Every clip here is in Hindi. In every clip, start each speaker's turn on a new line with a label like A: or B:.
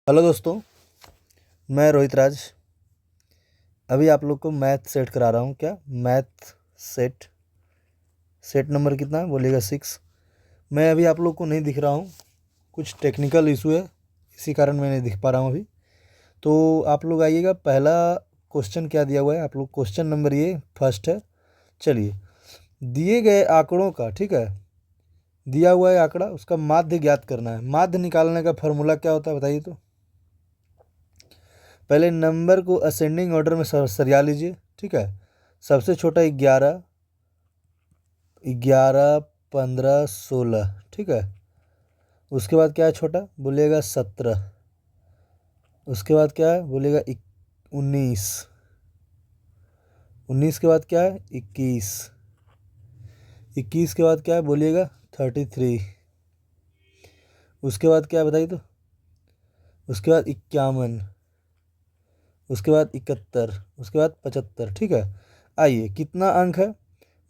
A: हेलो दोस्तों, मैं रोहित राज। अभी आप लोग को मैथ सेट करा रहा हूँ। क्या मैथ सेट सेट नंबर कितना है बोलिएगा 6। मैं अभी आप लोग को नहीं दिख रहा हूँ, कुछ टेक्निकल इशू है, इसी कारण मैं नहीं दिख पा रहा हूँ अभी। तो आप लोग आइएगा, पहला क्वेश्चन क्या दिया हुआ है आप लोग, क्वेश्चन नंबर ये फर्स्ट है। चलिए, दिए गए आंकड़ों का, ठीक है, दिया हुआ है आंकड़ा, उसका माध्य ज्ञात करना है। माध्य निकालने का फॉर्मूला क्या होता है बताइए तो। पहले नंबर को असेंडिंग ऑर्डर में सरिया लीजिए, ठीक है। सबसे छोटा 11, 11, 15, 16, ठीक है। उसके बाद क्या है छोटा बोलिएगा 17। उसके बाद क्या है बोलिएगा 19। 19 के बाद क्या है 21। 21 के बाद क्या है बोलिएगा 33। उसके बाद क्या है बताइए तो। उसके बाद 51। उसके बाद 71। उसके बाद 75, ठीक है। आइए, कितना अंक है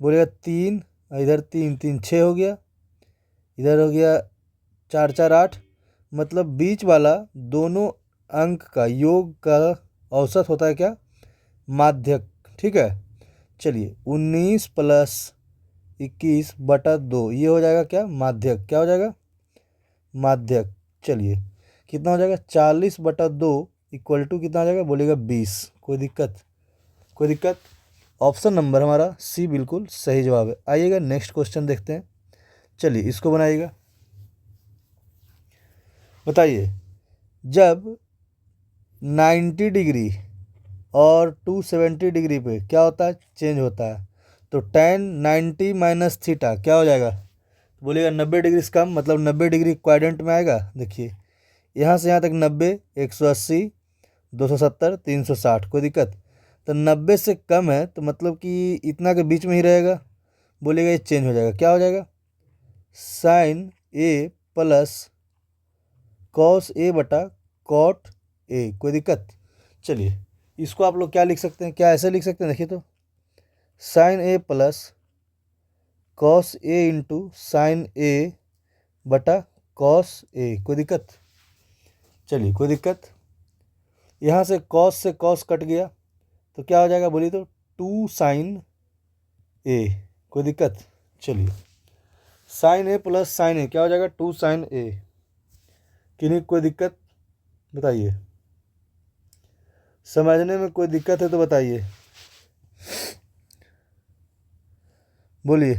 A: बोलेगा 3। इधर 3 3 6 हो गया, इधर हो गया 4 4 8। मतलब बीच वाला दोनों अंक का योग का औसत होता है क्या, माध्यक, ठीक है। चलिए, 19 प्लस 21/2 ये हो जाएगा क्या, माध्यक। क्या हो जाएगा, माध्यक। चलिए, कितना हो जाएगा 40/2 इक्वल टू कितना हो जाएगा बोलिएगा 20। कोई दिक्कत, कोई दिक्कत। ऑप्शन नंबर हमारा सी बिल्कुल सही जवाब है। आइएगा नेक्स्ट क्वेश्चन देखते हैं। चलिए, इसको बनाइएगा। बताइए, जब 90 डिग्री और 270 डिग्री पे क्या होता है, चेंज होता है, तो tan 90 माइनस थीटा क्या हो जाएगा बोलिएगा 90 डिग्री से कम, मतलब 90 डिग्री क्वाड्रेंट में आएगा। देखिए, यहाँ से यहाँ तक 90, 180, 270, 360, कोई दिक्कत। तो 90 से कम है तो मतलब कि इतना के बीच में ही रहेगा, बोलिएगा ये चेंज हो जाएगा। क्या हो जाएगा, sign A plus cos A बटा कॉट ए, कोई दिक्कत। चलिए, इसको आप लोग क्या लिख सकते हैं, क्या ऐसे लिख सकते हैं, देखिए तो, sign A plus cos A into sine ए बटा कॉस ए, कोई दिक्कत। चलिए, कोई दिक्कत। यहाँ से कॉस कट गया तो क्या हो जाएगा बोलिए तो 2 साइन ए, कोई दिक्कत। चलिए, साइन ए प्लस साइन ए क्या हो जाएगा 2 साइन ए। किन्हीं कोई दिक्कत बताइए, समझने में कोई दिक्कत है तो बताइए, बोलिए।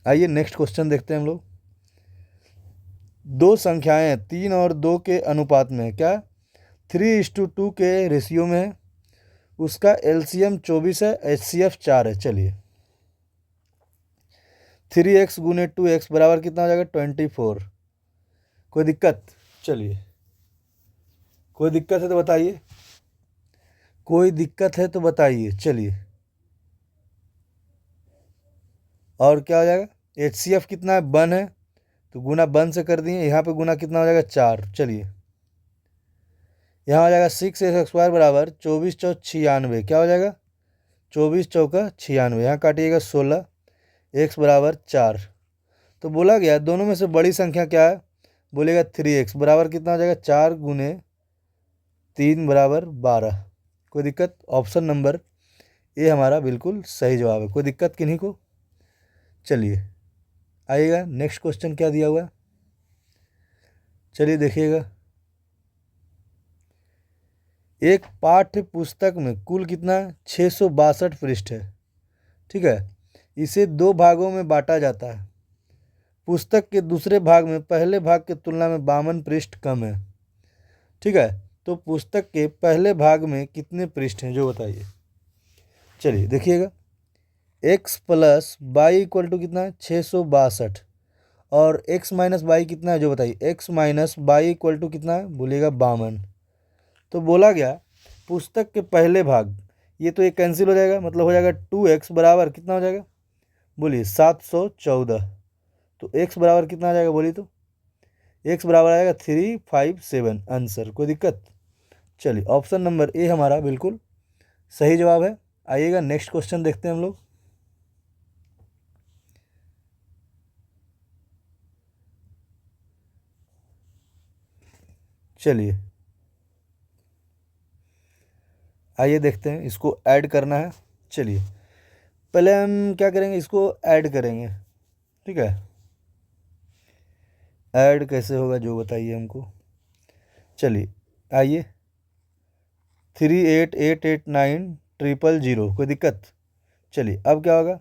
A: आइए नेक्स्ट क्वेश्चन देखते हैं हम लोग। दो संख्याएं 3 और 2 के अनुपात में, क्या 3:2 के रेशियो में है, उसका एलसीएम 24 है, एचसीएफ 4 है। चलिए, 3x गुने 2x बराबर कितना हो जाएगा 24। कोई दिक्कत। चलिए, कोई दिक्कत है तो बताइए, कोई दिक्कत है तो बताइए। चलिए, और क्या हो जाएगा, एचसीएफ कितना है 1 है, तो गुना 1 से कर दिए, यहाँ पे गुना कितना हो जाएगा 4। चलिए, यहाँ हो जाएगा 6x² बराबर 24 चौक 96, क्या हो जाएगा 24 चौका 96। यहाँ काटिएगा 16, x बराबर 4। तो बोला गया दोनों में से बड़ी संख्या क्या है बोलेगा 3x बराबर कितना हो जाएगा 4 गुने 3 बराबर 12। कोई दिक्कत। ऑप्शन नंबर ए हमारा बिल्कुल सही जवाब है। कोई दिक्कत किन्हीं को। चलिए, आइएगा नेक्स्ट क्वेश्चन क्या दिया हुआ है, चलिए देखिएगा। एक पाठ्य पुस्तक में कुल कितना 662 पृष्ठ है, ठीक है। इसे 2 भागों में बांटा जाता है। पुस्तक के दूसरे भाग में पहले भाग की तुलना में 52 पृष्ठ कम है, ठीक है। तो पुस्तक के पहले भाग में कितने पृष्ठ हैं जो बताइए। चलिए देखिएगा, x plus y equal to कितना है 662, और x माइनस बाई कितना है जो बताइए। x minus y equal to कितना है बोलिएगा 52। तो बोला गया पुस्तक के पहले भाग, ये तो ये कैंसिल हो जाएगा, मतलब हो जाएगा 2x बराबर कितना हो जाएगा बोलिए 714। तो x बराबर कितना आ जाएगा बोलिए तो, x बराबर आएगा 357 आंसर। कोई दिक्कत। चलिए, ऑप्शन नंबर ए हमारा बिल्कुल सही जवाब है। आइएगा नेक्स्ट क्वेश्चन देखते हैं हम लोग। चलिए आइए देखते हैं, इसको ऐड करना है। चलिए पहले हम क्या करेंगे, इसको ऐड करेंगे। ठीक है, ऐड कैसे होगा जो बताइए हमको। चलिए आइए, 38889300, कोई दिक्कत। चलिए अब क्या होगा,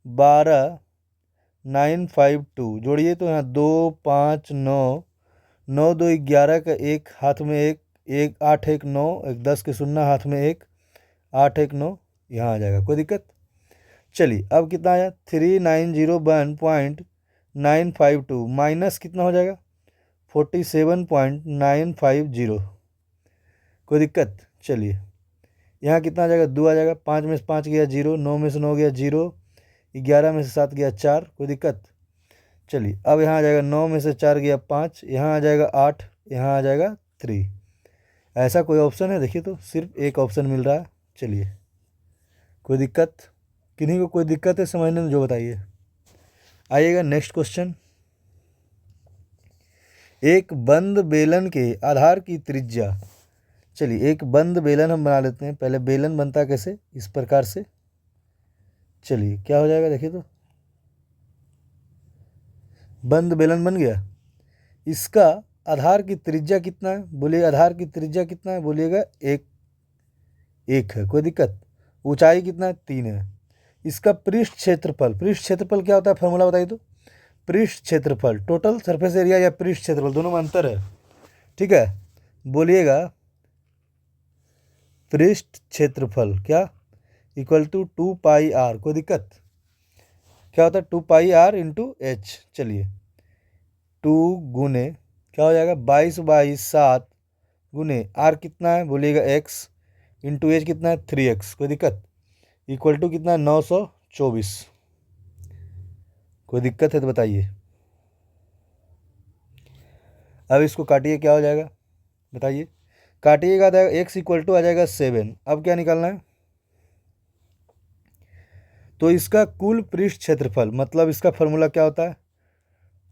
A: 12952 जोड़िए तो यहाँ 259, 9 2 11 का एक हाथ में एक, एक 8 1 9, एक 10 के शून्य हाथ में एक, 8 1 9 यहाँ आ जाएगा, कोई दिक्कत। चलिए अब कितना आया, 3901.952 माइनस कितना हो जाएगा, 47.950, कोई दिक्कत। चलिए यहाँ कितना आ जाएगा, 2 आ जाएगा, 5 में से 5 गया 0, 9 में से 9 गया 0, 11 में से 7 गया 4, कोई दिक्कत। चलिए अब यहाँ आ जाएगा 9 में से 4 गया 5, यहाँ आ जाएगा 8, यहाँ आ जाएगा 3। ऐसा कोई ऑप्शन है, देखिए तो सिर्फ एक ऑप्शन मिल रहा है। चलिए कोई दिक्कत, किन्हीं को कोई दिक्कत है समझने में जो बताइए। आइएगा नेक्स्ट क्वेश्चन। एक बंद बेलन के आधार की त्रिज्या, चलिए एक बंद बेलन हम बना लेते हैं। पहले बेलन बनता है कैसे, इस प्रकार से। चलिए क्या हो जाएगा, देखिए तो बंद बेलन बन गया। इसका आधार की त्रिज्या कितना है, बोलिए आधार की त्रिज्या कितना है, बोलिएगा एक है, कोई दिक्कत। ऊंचाई कितना है, 3 है। इसका पृष्ठ क्षेत्रफल, पृष्ठ क्षेत्रफल क्या होता है, फॉर्मूला बताइए तो। पृष्ठ क्षेत्रफल टोटल सरफेस एरिया या पृष्ठ क्षेत्रफल, दोनों में अंतर है। ठीक है, बोलिएगा पृष्ठ क्षेत्रफल क्या इक्वल टू 2πr, कोई दिक्कत। क्या होता है, 2πr इंटू एच। चलिए 2 गुने क्या हो जाएगा, 22/7 गुने आर कितना है, बोलिएगा x इंटू एच कितना है, 3x, कोई दिक्कत। इक्वल टू कितना है, 924, कोई दिक्कत है तो बताइए। अब इसको काटिए, क्या हो जाएगा बताइए। काटिएगा तो x इक्वल टू आ जाएगा 7। अब क्या निकालना है, तो इसका कुल पृष्ठ क्षेत्रफल, मतलब इसका फॉर्मूला क्या होता है,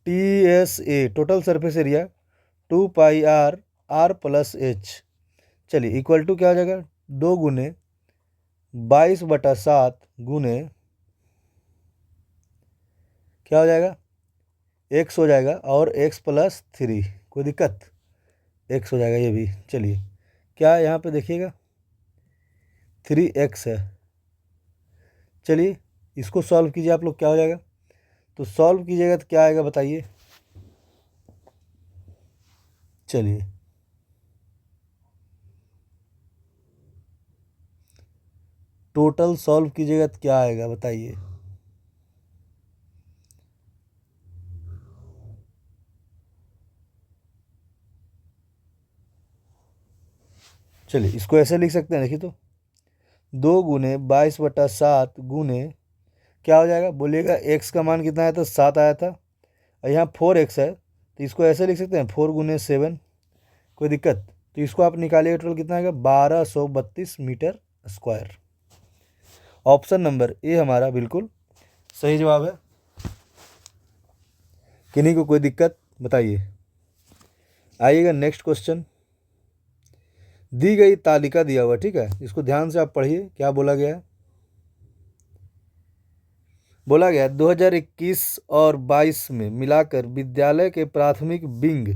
A: TSA total surface area 2πr r plus H. चलिए इक्वल टू क्या हो जाएगा, 2 गुने 22/7 गुने क्या हो जाएगा, x हो जाएगा और x प्लस 3, कोई दिक्कत, x हो जाएगा ये भी। चलिए क्या यहाँ पे देखिएगा 3x है। चलिए इसको सॉल्व कीजिए आप लोग, क्या हो जाएगा, तो सॉल्व कीजिएगा तो क्या आएगा बताइए। चलिए टोटल सॉल्व कीजिएगा तो क्या आएगा बताइए। चलिए इसको ऐसे लिख सकते हैं, देखिए तो 2 गुने 22/7 गुने क्या हो जाएगा, बोलिएगा x का मान कितना आया था, 7 आया था, और यहाँ 4x है, तो इसको ऐसे लिख सकते हैं 4 गुने 7, कोई दिक्कत। तो इसको आप निकालिए, टोटल कितना आएगा, 1232 metre square. Option number A हमारा बिल्कुल सही जवाब है। किन्हीं को कोई दिक्कत बताइए। आइएगा नेक्स्ट क्वेश्चन। दी गई तालिका दिया हुआ, ठीक है, इसको ध्यान से आप पढ़िए, क्या बोला गया है। बोला गया 2021 और 22 में मिलाकर विद्यालय के प्राथमिक विंग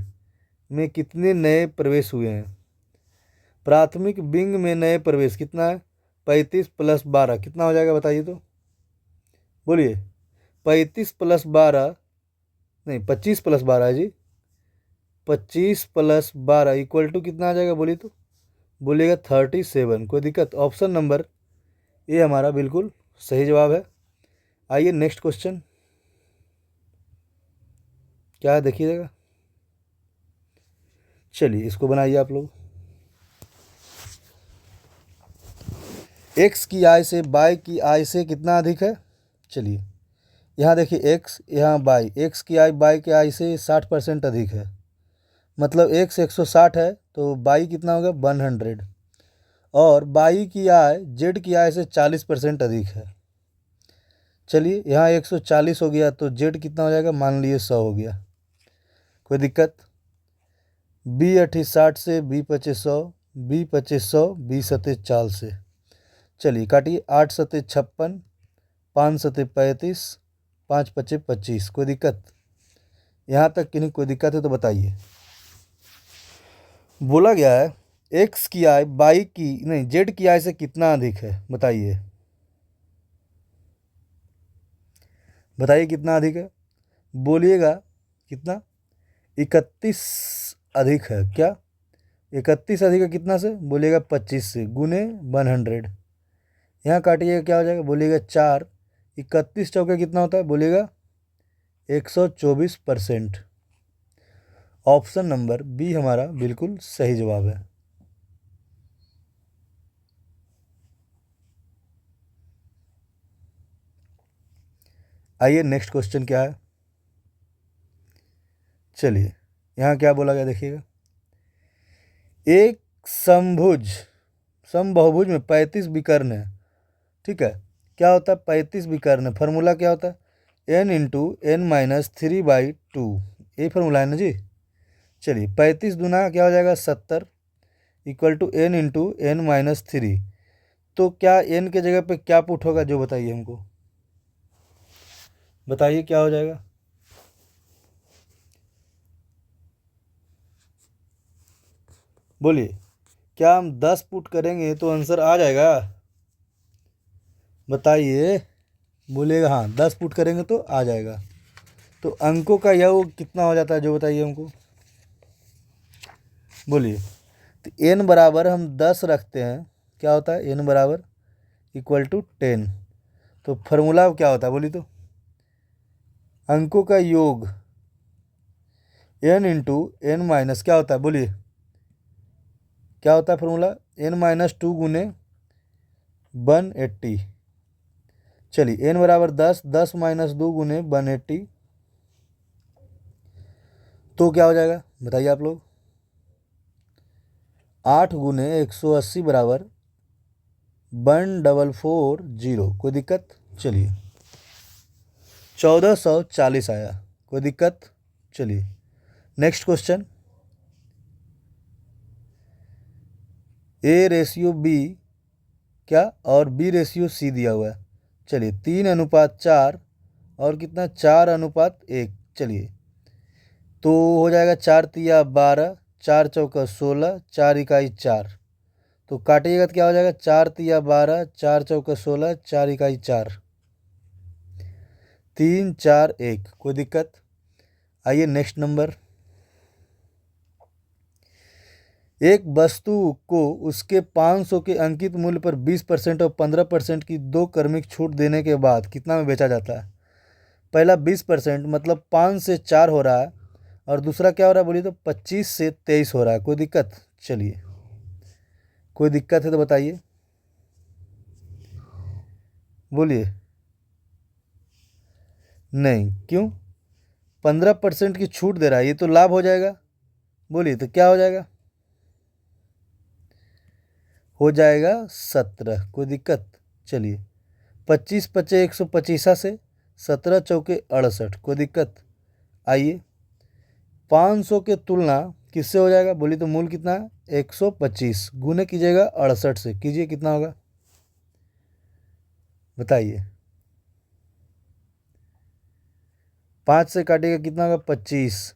A: में कितने नए प्रवेश हुए हैं। प्राथमिक विंग में नए प्रवेश कितना है, 35 + 12 कितना हो जाएगा बताइए तो। बोलिए 35 + 12 नहीं, 25 + 12 है जी, 25 + 12 इक्वल टू कितना आ जाएगा बोलिए तो। बोलिएगा 37, कोई दिक्कत। ऑप्शन नंबर ए हमारा बिल्कुल सही जवाब है। आइए नेक्स्ट क्वेश्चन, क्या है देखिएगा। चलिए इसको बनाइए आप लोग। x की आय से y की आय से कितना अधिक है। चलिए यहाँ देखिए x, यहाँ y, x की आय y की आय से 60% अधिक है, मतलब x 160 है तो y कितना होगा 100, और y की आय z की आय से 40% अधिक है। चलिए यहाँ 140 हो गया तो z कितना हो जाएगा, मान लीजिए 100 हो गया, कोई दिक्कत। बी 60 से, बी 2500, बी 2500, बी 40 से। चलिए काटिए। 8 सते 56, 5 सते 35, 5 पचे 25। कोई दिक्कत यहाँ तक कि नहीं? कोई दिक्कत है तो बताइए। बोला गया है एक्स की आय वाई की नहीं जेड की आय से कितना अधिक है, बताइए। बताइए कितना अधिक है, बोलिएगा। कितना? 31 अधिक है। क्या 31 अधिक है कितना से? बोलिएगा 25 से, गुने 100। यहाँ काटिएगा, क्या हो जाएगा? बोलिएगा 4। 31 चौके कितना होता है? बोलिएगा 124%। ऑप्शन नंबर बी हमारा बिल्कुल सही जवाब है। आइए नेक्स्ट क्वेश्चन क्या है। चलिए यहाँ क्या बोला गया देखिएगा। एक समबहुभुज में 35 विकर्ण है। ठीक है, क्या होता है? 35 विकर्ण। फार्मूला क्या होता है? n×n-3/2। ये फार्मूला है ना जी। चलिए 35 दूना क्या हो जाएगा? 70 इक्वल टू n×n-3। तो क्या n के जगह पे क्या पुट होगा, जो बताइए हमको। बताइए क्या हो जाएगा। बोलिए, क्या हम 10 पुट करेंगे तो आंसर आ जाएगा? बताइए। बोलिएगा हाँ, 10 पुट करेंगे तो आ जाएगा। तो अंकों का योग कितना हो जाता है, जो बताइए हमको। बोलिए। तो n बराबर हम 10 रखते हैं, क्या होता है? n बराबर इक्वल टू 10। तो फार्मूला क्या होता है बोली तो? अंकों का योग n×n- क्या होता है? बोलिए क्या होता है फार्मूला? n-2 गुने 180। चलिए n बराबर 10, 10-2 गुने 180। तो क्या हो जाएगा बताइए आप लोग। 8 गुने 180 बराबर 1440। कोई दिक्कत? चलिए 1440 आया। कोई दिक्कत? चलिए नेक्स्ट क्वेश्चन। A/B क्या और B/C दिया हुआ है। चलिए 3:4 और कितना? 4:1। चलिए तो हो जाएगा 4 तिया 12, 4 चौका 16, 4 इकाई 4। तो काटिएगा तो क्या हो जाएगा? 4 तिया 12, 4 चौका 16, 4 इकाई 4। 3 4 1। कोई दिक्कत? आइए नेक्स्ट नंबर। एक वस्तु को उसके 500 के अंकित मूल्य पर 20% और 15% की दो क्रमिक छूट देने के बाद कितना में बेचा जाता है। पहला 20% मतलब 5 से 4 हो रहा है, और दूसरा क्या हो रहा है बोलिए तो 25 से 23 हो रहा है। कोई दिक्कत? चलिए कोई दिक्कत है तो बताइए। बोलिए। नहीं, क्यों? 15% की छूट दे रहा है, ये तो लाभ हो जाएगा। बोलिए तो क्या हो जाएगा? हो जाएगा 17। कोई दिक्कत? चलिए 25 पचे 125 से, 17 चौके 68। कोई दिक्कत? आइए 500 के तुलना किससे हो जाएगा बोलिए तो मूल कितना है? 125 गुने कीजिएगा 68 से, कीजिए कितना होगा बताइए। 5 से काटिएगा कितना होगा? 25।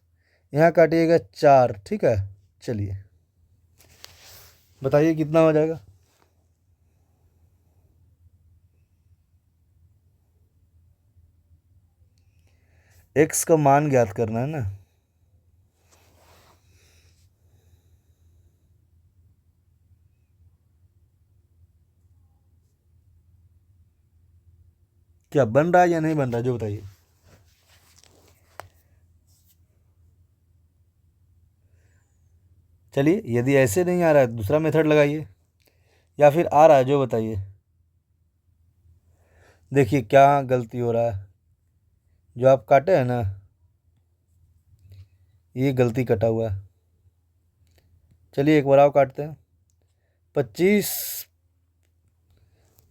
A: यहाँ काटिएगा 4। ठीक है, चलिए बताइए कितना हो जाएगा। एक्स का मान ज्ञात करना है ना। क्या बन रहा है या नहीं बन रहा है, जो बताइए। चलिए यदि ऐसे नहीं आ रहा है दूसरा मेथड लगाइए, या फिर आ रहा है जो बताइए। देखिए क्या गलती हो रहा है। जो आप काटे हैं ना, ये गलती कटा हुआ है। चलिए एक बार और काटते हैं। 25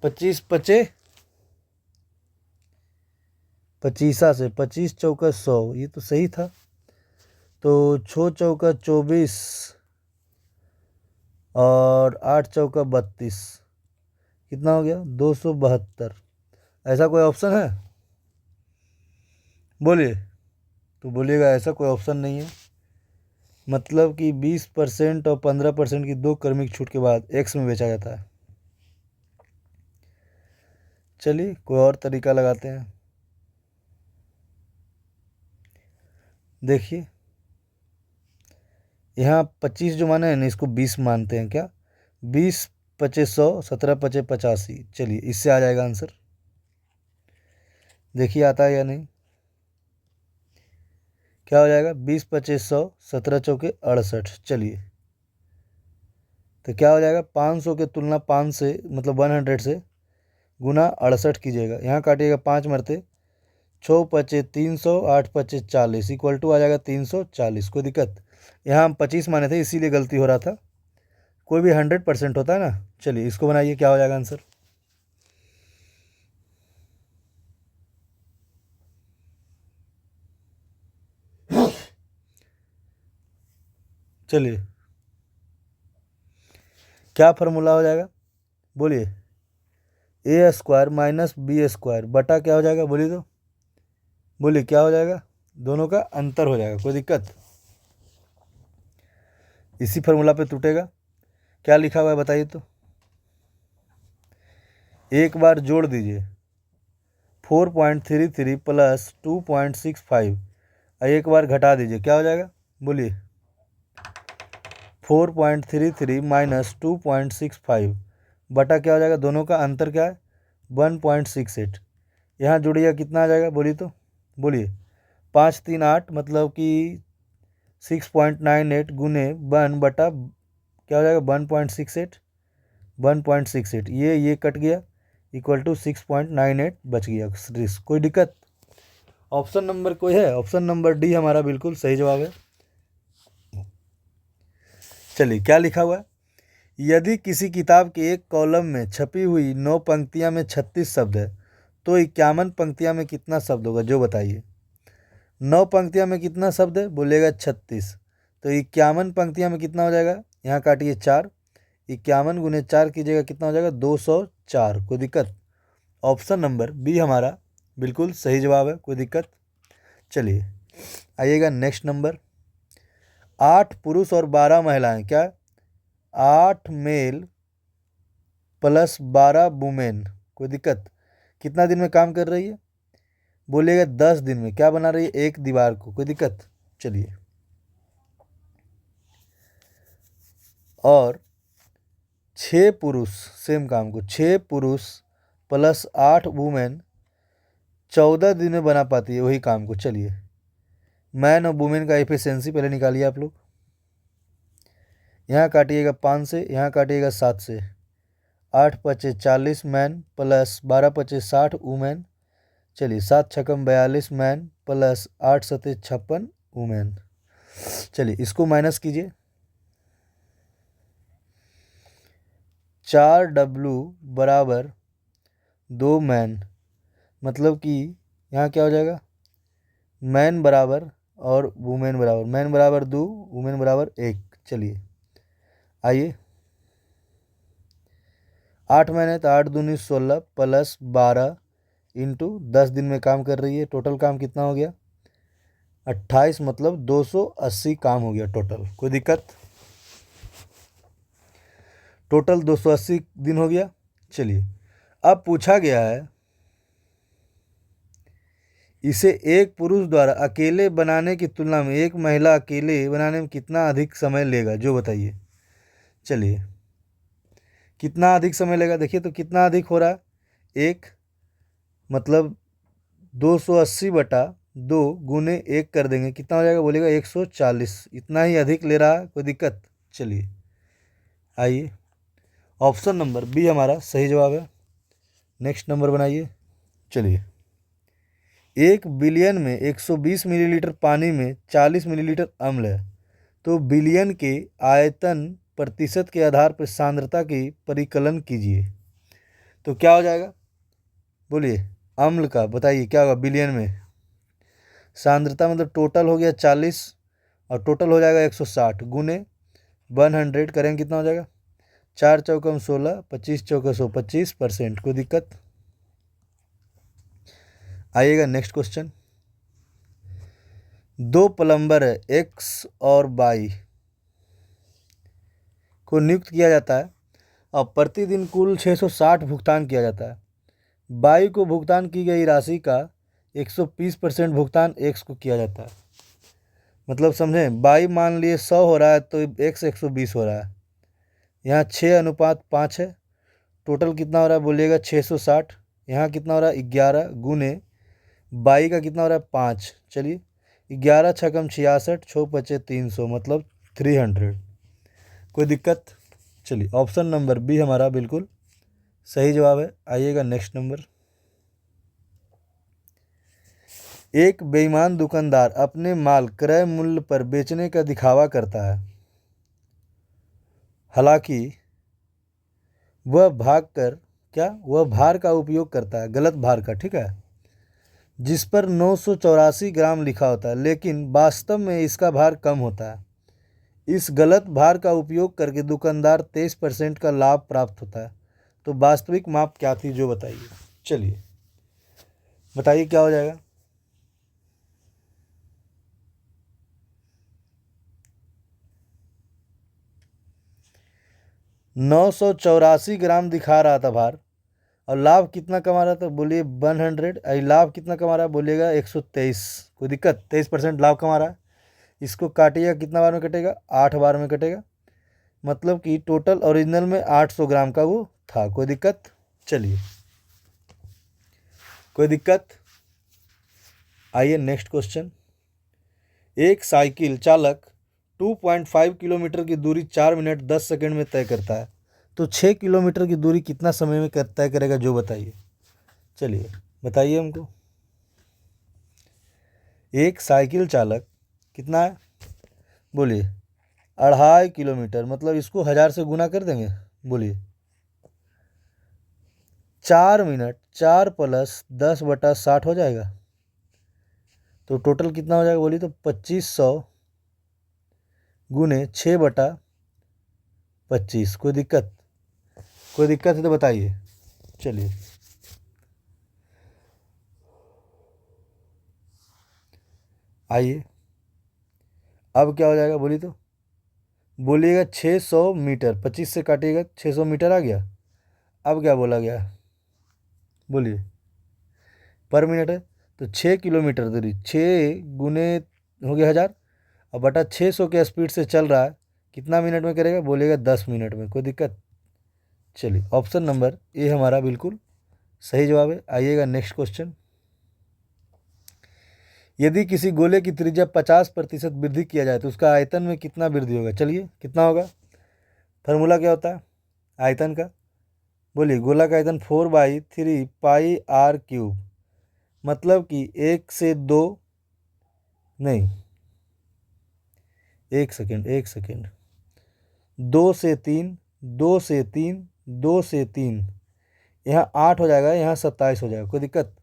A: 25 पचे 25 से, 25 चौका 100, ये तो सही था। तो 6 चौका 24 और 8 चौका 32, कितना हो गया 272। ऐसा कोई ऑप्शन है? बोलिए। तो बोलिएगा ऐसा कोई ऑप्शन नहीं है। मतलब कि 20% और 15% की दो क्रमिक छूट के बाद एक्स में बेचा जाता है। चलिए कोई और तरीका लगाते हैं। देखिए यहाँ 25 जो माने हैं ना, इसको 20 मानते हैं क्या? 20 पचे 100, 17 पचे 85। चलिए इससे आ जाएगा आंसर। देखिए आता है या नहीं? क्या हो जाएगा? 20 पचे 100, 17 चौके 68। चलिए तो क्या हो जाएगा? 500 के तुलना 5 से मतलब 100 से गुना 68 कीजिएगा। यहाँ काटिएगा 5 मरते, 6 पचे 300, 8 पचे 40 इक्वल टू आ जाएगा 340। कोई दिक्कत? यहाँ हम 25 माने थे इसीलिए गलती हो रहा था। कोई भी 100% होता है ना। चलिए इसको बनाइए, क्या हो जाएगा आंसर? चलिए क्या फार्मूला हो जाएगा? बोलिए। ए स्क्वायर माइनस बी स्क्वायर बटा क्या हो जाएगा? बोलिए तो। बोलिए क्या हो जाएगा? दोनों का अंतर हो जाएगा। कोई दिक्कत? इसी फार्मूला पे टूटेगा। क्या लिखा हुआ है बताइए तो। एक बार जोड़ दीजिए 4.33 प्लस 2.65, एक बार घटा दीजिए, क्या हो जाएगा? बोलिए। 4.33 माइनस 2.65 बटा क्या हो जाएगा? दोनों का अंतर क्या है? 1.68। यहाँ जुड़िएगा कितना आ जाएगा? बोलिए तो। बोलिए। 5 3 8 मतलब कि 6.98 गुने 1 बटा क्या हो जाएगा? 1.68। 1.68 ये कट गया इक्वल टू 6.98 बच गया। कोई दिक्कत? ऑप्शन नंबर कोई है? ऑप्शन नंबर डी हमारा बिल्कुल सही जवाब है। चलिए क्या लिखा हुआ है? यदि किसी किताब के एक कॉलम में छपी हुई 9 पंक्तियां में 36 शब्द है तो 51 पंक्तियां में कितना शब्द होगा? जो बताइए। 9 पंक्तियां में कितना शब्द है? बोलेगा 36। तो 51 पंक्तियां में कितना हो जाएगा? यहाँ काटिए 4, 51 गुने 4 कीजिएगा, कितना हो जाएगा? 204। कोई दिक्कत? ऑप्शन नंबर बी हमारा बिल्कुल सही जवाब है। कोई दिक्कत? चलिए आइएगा नेक्स्ट नंबर। 8 पुरुष और 12 महिलाएं, क्या? 8 मेल प्लस 12 वुमेन। कोई दिक्कत? कितना दिन में काम कर रही है? बोलिएगा 10 दिन में। क्या बना रही है? एक दीवार को। कोई दिक्कत? चलिए। और 6 पुरुष सेम काम को 6 पुरुष प्लस 8 वुमेन 14 दिन में बना पाती है वही काम को। चलिए मैन और वुमेन का एफिशिएंसी पहले निकालिए आप लोग। यहाँ काटिएगा 5 से, यहाँ काटिएगा 7 से। 8 पचे 40 मैन प्लस 12 पचे 60 वुमेन। चलिए 7 छक्कम 42 मैन प्लस 8 सते 56 वुमेन। चलिए इसको माइनस कीजिए। 4W बराबर 2 मैन, मतलब कि यहाँ क्या हो जाएगा? मैन बराबर और वुमेन बराबर, मैन बराबर 2 वुमेन बराबर 1। चलिए आइए 8 मैन है तो 8 दूनी 16 प्लस 12 इंटू 10 दिन में काम कर रही है। टोटल काम कितना हो गया? 28, मतलब 280 काम हो गया टोटल। कोई दिक्कत? टोटल 280 दिन हो गया। चलिए अब पूछा गया है इसे एक पुरुष द्वारा अकेले बनाने की तुलना में एक महिला अकेले बनाने में कितना अधिक समय लेगा? जो बताइए। चलिए कितना अधिक समय लेगा? देखिए तो कितना अधिक हो रहा है? एक मतलब 280 बटा 2 गुने 1 कर देंगे, कितना हो जाएगा? बोलेगा 140। इतना ही अधिक ले रहा है। कोई दिक्कत? चलिए आइए ऑप्शन नंबर बी हमारा सही जवाब है। नेक्स्ट नंबर बनाइए। चलिए 1 बिलियन में 120 मिलीलीटर पानी में 40 मिलीलीटर अम्ल है तो बिलियन के आयतन प्रतिशत के आधार पर सांद्रता की परिकलन कीजिए। तो क्या हो जाएगा? बोलिए। अम्ल का बताइए क्या होगा? बिलियन में सांद्रता मतलब टोटल हो गया 40 और टोटल हो जाएगा 160 गुने 100 करेंगे कितना हो जाएगा 4 चौकम 16 25 चौका 125%। कोई दिक्कत? आइएगा नेक्स्ट क्वेश्चन। दो प्लम्बर है एक्स और वाई को नियुक्त किया जाता है और प्रतिदिन कुल 660 भुगतान किया जाता है। वाई को भुगतान की गई राशि का 120% भुगतान एक्स को किया जाता है। मतलब समझें, वाई मान लिए 100 हो रहा है तो एक्स 120 हो रहा है। यहाँ 6:5 है। टोटल कितना हो रहा है बोलिएगा 660। यहाँ कितना हो रहा है 11 गुने वाई का कितना हो रहा है 5। चलिए 11 छकम 66 छो पचे 300 मतलब 300। कोई दिक्कत? चलिए ऑप्शन नंबर बी हमारा बिल्कुल सही जवाब है। आइएगा नेक्स्ट नंबर। एक बेईमान दुकानदार अपने माल क्रय मूल्य पर बेचने का दिखावा करता है, हालांकि वह भार का उपयोग करता है, गलत भार का, ठीक है, जिस पर 984 ग्राम लिखा होता है, लेकिन वास्तव में इसका भार कम होता है। इस गलत भार का उपयोग करके दुकानदार 23% का लाभ प्राप्त होता है। तो वास्तविक माप क्या थी जो बताइए। चलिए बताइए क्या हो जाएगा। 984 ग्राम दिखा रहा था भार, और लाभ कितना कमा रहा था बोलिए 100। लाभ कितना कमा रहा है बोलिएगा 123। कोई दिक्कत? 23% लाभ कमा रहा है। इसको काटिएगा कितना बार में कटेगा 8 बार में कटेगा, मतलब कि टोटल ओरिजिनल में 800 ग्राम का वो था। कोई दिक्कत? चलिए कोई दिक्कत? आइए नेक्स्ट क्वेश्चन। एक साइकिल चालक 2.5 किलोमीटर की दूरी 4 मिनट 10 सेकंड में तय करता है, तो 6 किलोमीटर की दूरी कितना समय में तय करेगा जो बताइए। चलिए बताइए हमको। एक साइकिल चालक कितना है बोलिए 2.5 किलोमीटर, मतलब इसको 1000 से गुना कर देंगे। बोलिए 4 मिनट 4 प्लस 10/60 हो जाएगा, तो टोटल कितना हो जाएगा बोलिए तो 2500 गुने 6/25। कोई दिक्कत? कोई दिक्कत है तो बताइए। चलिए आइए अब क्या हो जाएगा बोलिए तो बोलिएगा 600 मीटर, 25 से काटिएगा 600 मीटर आ गया। अब क्या बोला गया बोलिए पर मिनट है, तो 6 किलोमीटर दूरी 6 गुने हो गया 1000 और बटा 600 के स्पीड से चल रहा है, कितना मिनट में करेगा बोलिएगा 10 मिनट में। कोई दिक्कत? चलिए ऑप्शन नंबर ए हमारा बिल्कुल सही जवाब है। आइएगा नेक्स्ट क्वेश्चन। यदि किसी गोले की त्रिज्या 50% वृद्धि किया जाए तो उसका आयतन में कितना वृद्धि होगा। चलिए कितना होगा, फार्मूला क्या होता है आयतन का बोलिए। गोला का आयतन 4/3 पाई आर क्यूब, मतलब कि 1 से 2 नहीं, एक सेकेंड 2 से 3 2 से 3 2 से 3, यहाँ 8 हो जाएगा, यहाँ 27 हो जाएगा। कोई दिक्कत?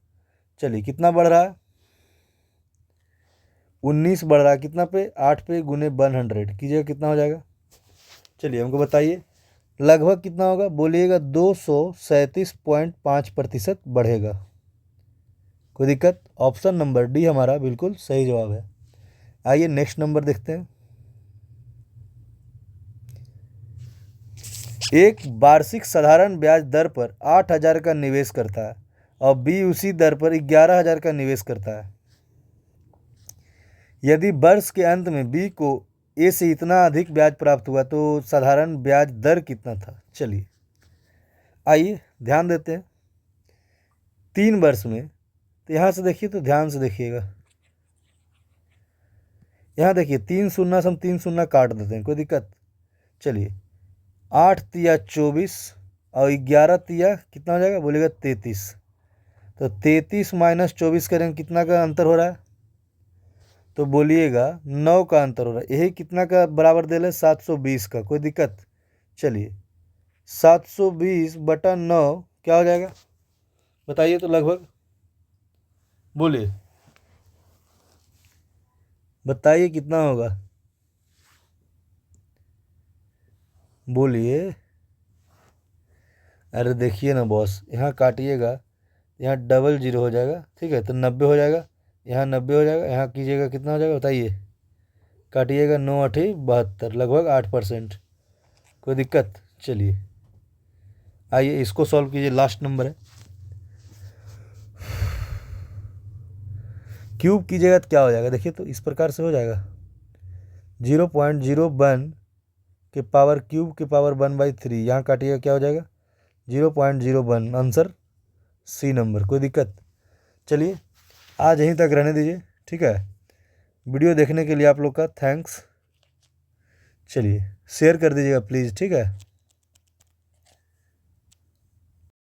A: चलिए कितना बढ़ रहा है 19 बढ़ रहा है, कितना पे 8 पे गुने 100 कीजिएगा कितना हो जाएगा। चलिए हमको बताइए लगभग कितना होगा बोलिएगा 237.5% बढ़ेगा। कोई दिक्कत? ऑप्शन नंबर डी हमारा बिल्कुल सही जवाब है। आइए नेक्स्ट नंबर देखते हैं। एक वार्षिक साधारण ब्याज दर पर 8,000 का निवेश करता है और बी उसी दर पर 11,000 का निवेश करता है। यदि वर्ष के अंत में बी को ए से इतना अधिक ब्याज प्राप्त हुआ तो साधारण ब्याज दर कितना था। चलिए आइए ध्यान देते हैं 3 वर्ष में, तो यहाँ से देखिए तो ध्यान से देखिएगा, यहाँ देखिए 3 शून्य से हम 3 शून्य काट देते हैं। कोई दिक्कत? चलिए 8 तिया 24 और 11 तिया कितना हो जाएगा बोलेगा 33, तो 33 माइनस 24 करेंगे कितना का अंतर हो रहा है तो बोलिएगा 9 का अंतर हो रहा है। यही कितना का बराबर दे ले 720 का। कोई दिक्कत? चलिए 720/9 क्या हो जाएगा बताइए तो लगभग बोलिए, बताइए कितना होगा। बोलिए। अरे देखिए ना बॉस, यहाँ काटिएगा, यहाँ डबल जीरो हो जाएगा, ठीक है, तो 90 हो जाएगा, यहाँ 90 हो जाएगा, यहाँ कीजिएगा कितना हो जाएगा बताइए, काटिएगा 9 8 72, लगभग 8%। कोई दिक्कत? चलिए आइए इसको सॉल्व कीजिए, लास्ट नंबर है। क्यूब कीजिएगा तो क्या हो जाएगा, देखिए तो इस प्रकार से हो जाएगा, 0.01 के पावर क्यूब के पावर 1/3, यहाँ काटिएगा क्या हो जाएगा, 0.01। Answer C number. कोई दिक्कत? चलिए आज यहीं तक रहने दीजिए, ठीक है। वीडियो देखने के लिए आप लोग का थैंक्स। चलिए शेयर कर दीजिएगा प्लीज़, ठीक है।